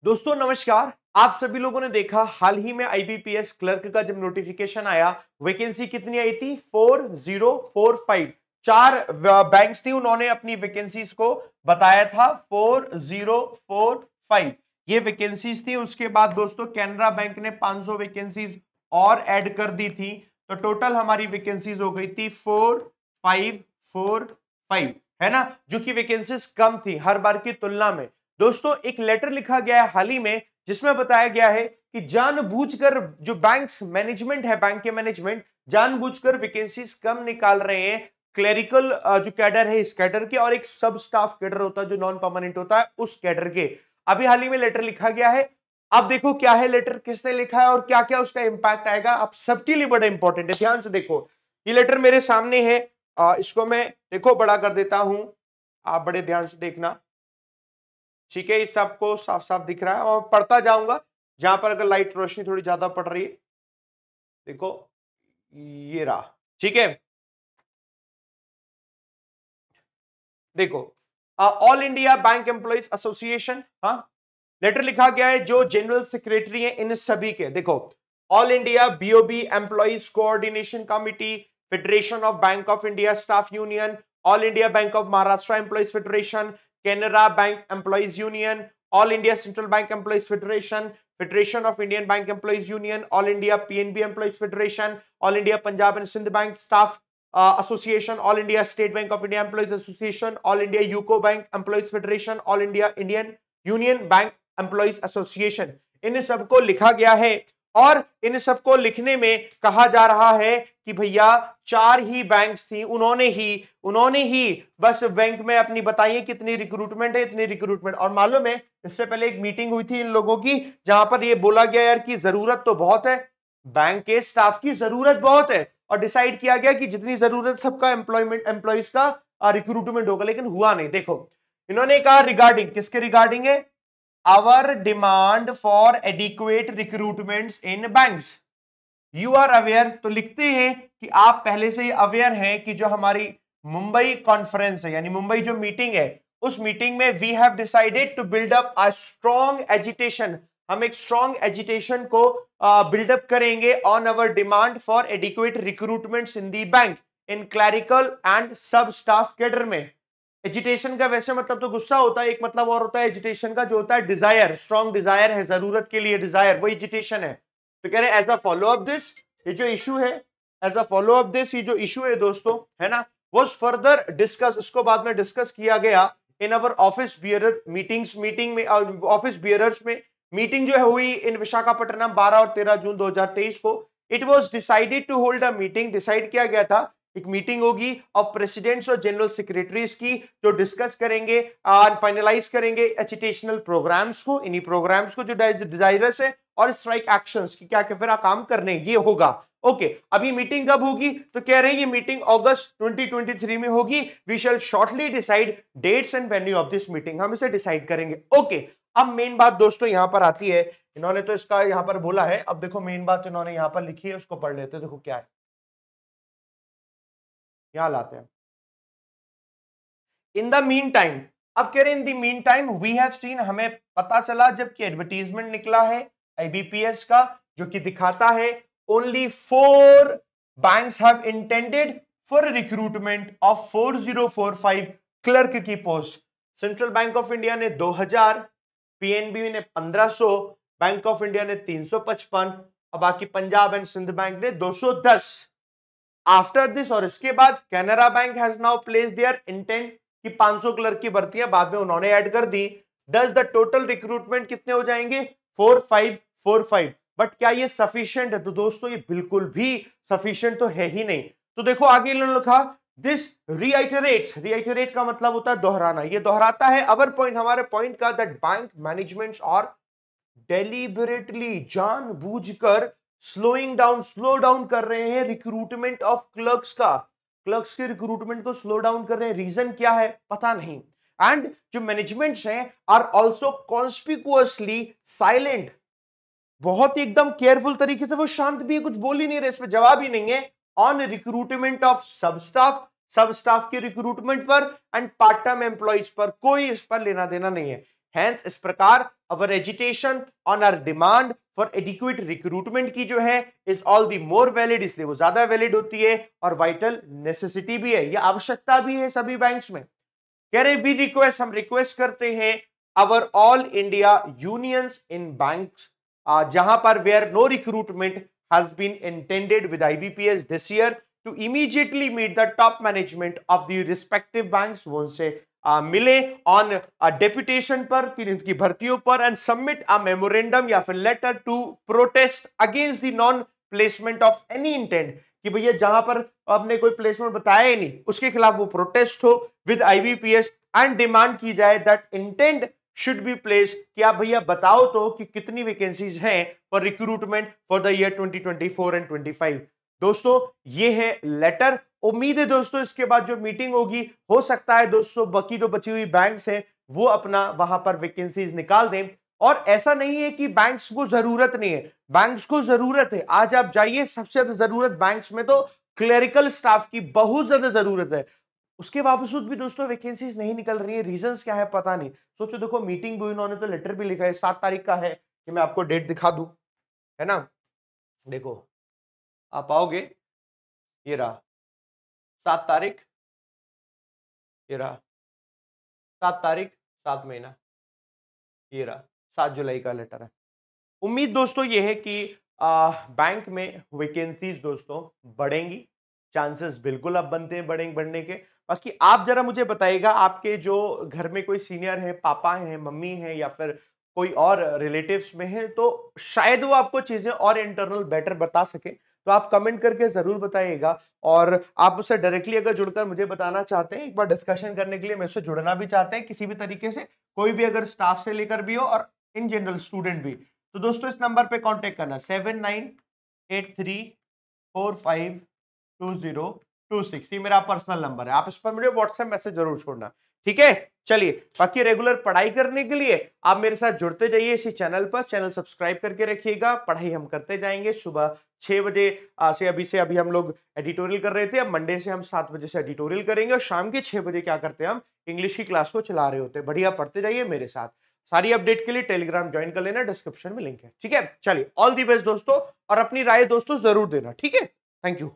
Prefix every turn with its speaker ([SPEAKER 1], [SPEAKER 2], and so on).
[SPEAKER 1] दोस्तों नमस्कार। आप सभी लोगों ने देखा हाल ही में आईबीपीएस क्लर्क का जब नोटिफिकेशन आया, वैकेंसी कितनी आई थी? 4045। चार बैंक्स थी, उन्होंने अपनी वैकेंसीज को बताया था 4045 ये वैकेंसीज थी। उसके बाद दोस्तों कैनरा बैंक ने 500 वैकेंसीज और ऐड कर दी थी, तो टोटल हमारी वैकेंसीज हो गई थी 4545, है ना, जो कि वैकेंसीज कम थी हर बार की तुलना में। दोस्तों एक लेटर लिखा गया है हाल ही में, जिसमें बताया गया है कि जानबूझकर जो बैंक्स मैनेजमेंट है, बैंक के मैनेजमेंट जानबूझकर वैकेंसीज कम निकाल रहे हैं। क्लेरिकल जो कैडर है इस कैडर के, और एक सब स्टाफ कैडर होता है जो नॉन परमानेंट होता है उस कैडर के। अभी हाल ही में लेटर लिखा गया है। अब देखो क्या है लेटर, किसने लिखा है और क्या क्या उसका इंपैक्ट आएगा, आप सबके लिए बड़ा इंपॉर्टेंट है। ध्यान से देखो, ये लेटर मेरे सामने है। इसको मैं देखो बड़ा कर देता हूं, आप बड़े ध्यान से देखना। ठीक है, इस सबको साफ साफ दिख रहा है और पढ़ता जाऊंगा। जहां पर अगर लाइट रोशनी थोड़ी ज्यादा पड़ रही है, देखो ये रहा। ठीक है, देखो all India bank employees association, हाँ, लेटर लिखा गया है जो जनरल सेक्रेटरी है इन सभी के। देखो all India BOB employees coordination committee, federation of bank of India staff union, all India bank of Maharashtra employees federation, Canara bank employees union, all India central bank employees federation, federation of Indian bank employees union, all India PNB employees federation, all India Punjab and Sind bank staff association, all India state bank of India employees association, all India UCO bank employees federation, all India Indian union bank employees association, इन सबको लिखा गया है। और इन सबको लिखने में कहा जा रहा है कि भैया चार ही बैंक्स थी, उन्होंने ही बस बैंक में अपनी बताइए कितनी रिक्रूटमेंट है, इतनी रिक्रूटमेंट। और मालूम है इससे पहले एक मीटिंग हुई थी इन लोगों की, जहां पर यह बोला गया यार कि जरूरत तो बहुत है, बैंक के स्टाफ की जरूरत बहुत है, और डिसाइड किया गया कि जितनी जरूरत सबका एम्प्लॉइज का रिक्रूटमेंट होगा, लेकिन हुआ नहीं। देखो इन्होंने कहा रिगार्डिंग, किसके रिगार्डिंग है? Our demand for adequate recruitments in banks. You are aware, तो लिखते हैं कि आप पहले से ही अवेयर हैं कि जो हमारी मुंबई कॉन्फ्रेंस है, यानी मुंबई जो मीटिंग है, उस मीटिंग में we have decided to build up a strong agitation, हम एक स्ट्रॉन्ग एजिटेशन को बिल्डअप करेंगे on our demand for adequate recruitments in the bank in clerical and sub staff cadre में। एजिटेशन का वैसे मतलब तो गुस्सा होता है, एक मतलब और होता है एजिटेशन का जो होता है डिजायर, स्ट्रॉन्ग डिजायर है, जरूरत के लिए डिजायर, वो एजिटेशन है। तो कह रहे हैं as a follow up this, ये जो इशू है, as a follow up this, ये जो इशू है दोस्तों, है ना, वाज फर्दर डिस्कस, उसको बाद में डिस्कस किया गया in our office bearer meetings, meeting में ऑफिस बियरर्स में मीटिंग जो है हुई इन विशाखापट्टनम 12 और 13 जून 2023 को। It was decided to hold a meeting, decide किया गया था एक मीटिंग होगी ऑफ प्रेसिडेंट्स और जनरल सेक्रेटरीज की, जो डिस्कस करेंगे और फाइनलाइज करेंगे एजुकेशनल प्रोग्राम्स को, इन्हीं प्रोग्राम्स को जो डिजायरस है, और स्ट्राइक एक्शंस की क्या क्या फिर काम करने ये होगा। ओके, अभी मीटिंग कब होगी? तो कह रहे हैं ये मीटिंग अगस्त 2023 में होगी। We shall shortly decide dates and venue of this meeting, हम इसे डिसाइड करेंगे। ओके, अब मेन बात दोस्तों यहां पर आती है, इन्होंने तो इसका यहां पर बोला है, अब देखो मेन बात इन्होंने यहां पर लिखी है, उसको पढ़ लेते हैं। देखो क्या है, यहां लाते हैं। इन द मीन टाइम, अब कह रहे हैं in the meantime we have seen, हमें पता चला जबकि एडवर्टीजमेंट निकला है आईबीपीएस का, जो कि दिखाता है only 4 banks have intended for recruitment of 4045 clerk की post. Central Bank of India ने 2000, पीएनबी ने 1500, बैंक ऑफ इंडिया ने 355, और बाकी पंजाब एंड सिंध बैंक ने 210। आफ्टर दिस, और इसके बाद Canara bank has now place their intent कि 500 क्लर्क की भर्तियां बाद में उन्होंने ऐड कर दी। दस द टोटल रिक्रूटमेंट कितने हो जाएंगे? 4545। बट क्या ये सफिशिएंट है? तो दोस्तों ये बिल्कुल भी सफिशिएंट तो है ही नहीं। तो देखो आगे इन्होंने लिखा दिस रीआइटरेट्स, रीआइटरेट का मतलब होता है दोहराना, ये दोहराता है अवर पॉइंट, हमारे पॉइंट का, दैट बैंक मैनेजमेंट्स और डेलिबरेटली, जानबूझकर स्लोइंग डाउन, स्लो डाउन कर रहे हैं रिक्रूटमेंट ऑफ क्लर्क्स का, क्लर्क्स के रिक्रूटमेंट को स्लो डाउन कर रहे हैं। रीजन क्या है पता नहीं। एंड जो मैनेजमेंट्स हैं आर आल्सो कॉन्स्पिकुअसली साइलेंट, बहुत ही एकदम केयरफुल तरीके से वो शांत भी है, कुछ बोल ही नहीं रहे, इस पर जवाब ही नहीं है ऑन रिक्रूटमेंट ऑफ सब स्टाफ, सब स्टाफ के रिक्रूटमेंट पर एंड पार्ट टाइम एम्प्लॉइज पर, कोई इस पर लेना देना नहीं है। हैंस इस प्रकार our agitation on our demand for adequate recruitment की जो है is all the more valid, इसलिए वो ज्यादा वैलिड होती है और वाइटल नेसेसिटी भी है, ये आवश्यकता भी है सभी बैंक्स में। कह रहे वी रिक्वेस्ट, हम रिक्वेस्ट करते हैं our all India unions in banks जहां पर where no recruitment has been intended with IBPS this year to immediately meet the top management of the respective banks, वो उनसे मिले ऑन डेपुटेशन पर की भर्तियों पर एंड सबमिट अ मेमोरेंडम या फिर letter to protest against the non placement of any intent, कि भैया जहां पर आपने कोई प्लेसमेंट बताया ही नहीं उसके खिलाफ वो प्रोटेस्ट हो विद IBPS एंड डिमांड की जाए that intent should be place, कि आप भैया बताओ तो कि कितनी वैकेंसीज हैं for recruitment for the year 2024 and 25। दोस्तों ये है लेटर, उम्मीद है दोस्तों इसके बाद जो मीटिंग होगी हो सकता है दोस्तों बाकी जो बची हुई बैंक्स हैं वो अपना वहां पर वैकेंसीज निकाल दें। और ऐसा नहीं है कि बैंक्स को जरूरत नहीं है, बैंक्स को जरूरत है। आज आप जाइए सबसे ज्यादा जरूरत बैंक्स में तो क्लेरिकल स्टाफ की बहुत ज्यादा जरूरत है, उसके बावजूद भी दोस्तों वैकेंसीज नहीं निकल रही है। रीजंस क्या है पता नहीं। सोचो देखो मीटिंग भी इन्होंने तो लेटर भी लिखा है, 7 तारीख का है, कि मैं आपको डेट दिखा दूं, है ना, देखो आप आओगे, ये रहा 7 तारीख, ये रहा 7 तारीख 7 महीना, ये रहा 7 जुलाई का लेटर है। उम्मीद दोस्तों ये है कि बैंक में वैकेंसीज दोस्तों बढ़ेंगी, चांसेस बिल्कुल अब बनते हैं बढ़ने के। बाकी आप जरा मुझे बताइएगा आपके जो घर में कोई सीनियर है, पापा हैं, मम्मी हैं या फिर कोई और रिलेटिव्स में है, तो शायद वो आपको चीजें और इंटरनल बेटर बता सके, तो आप कमेंट करके जरूर बताइएगा। और आप उससे डायरेक्टली अगर जुड़कर मुझे बताना चाहते हैं, एक बार डिस्कशन करने के लिए मेरे से जुड़ना भी चाहते हैं किसी भी तरीके से, कोई भी अगर स्टाफ से लेकर भी हो और इन जनरल स्टूडेंट भी, तो दोस्तों इस नंबर पे कांटेक्ट करना 7983452026, ये मेरा पर्सनल नंबर है, आप इस पर मुझे व्हाट्सएप मैसेज जरूर छोड़ना, ठीक है। चलिए बाकी रेगुलर पढ़ाई करने के लिए आप मेरे साथ जुड़ते जाइए इसी चैनल पर, चैनल सब्सक्राइब करके रखिएगा। पढ़ाई हम करते जाएंगे सुबह 6 बजे से अभी हम लोग एडिटोरियल कर रहे थे, अब मंडे से हम 7 बजे से एडिटोरियल करेंगे और शाम के 6 बजे क्या करते हैं हम इंग्लिश की क्लास को चला रहे होते हैं। बढ़िया पढ़ते जाइए मेरे साथ। सारी अपडेट के लिए टेलीग्राम ज्वाइन कर लेना, डिस्क्रिप्शन में लिंक है, ठीक है। चलिए ऑल दी बेस्ट दोस्तों, और अपनी राय दोस्तों जरूर देना, ठीक है। Thank you.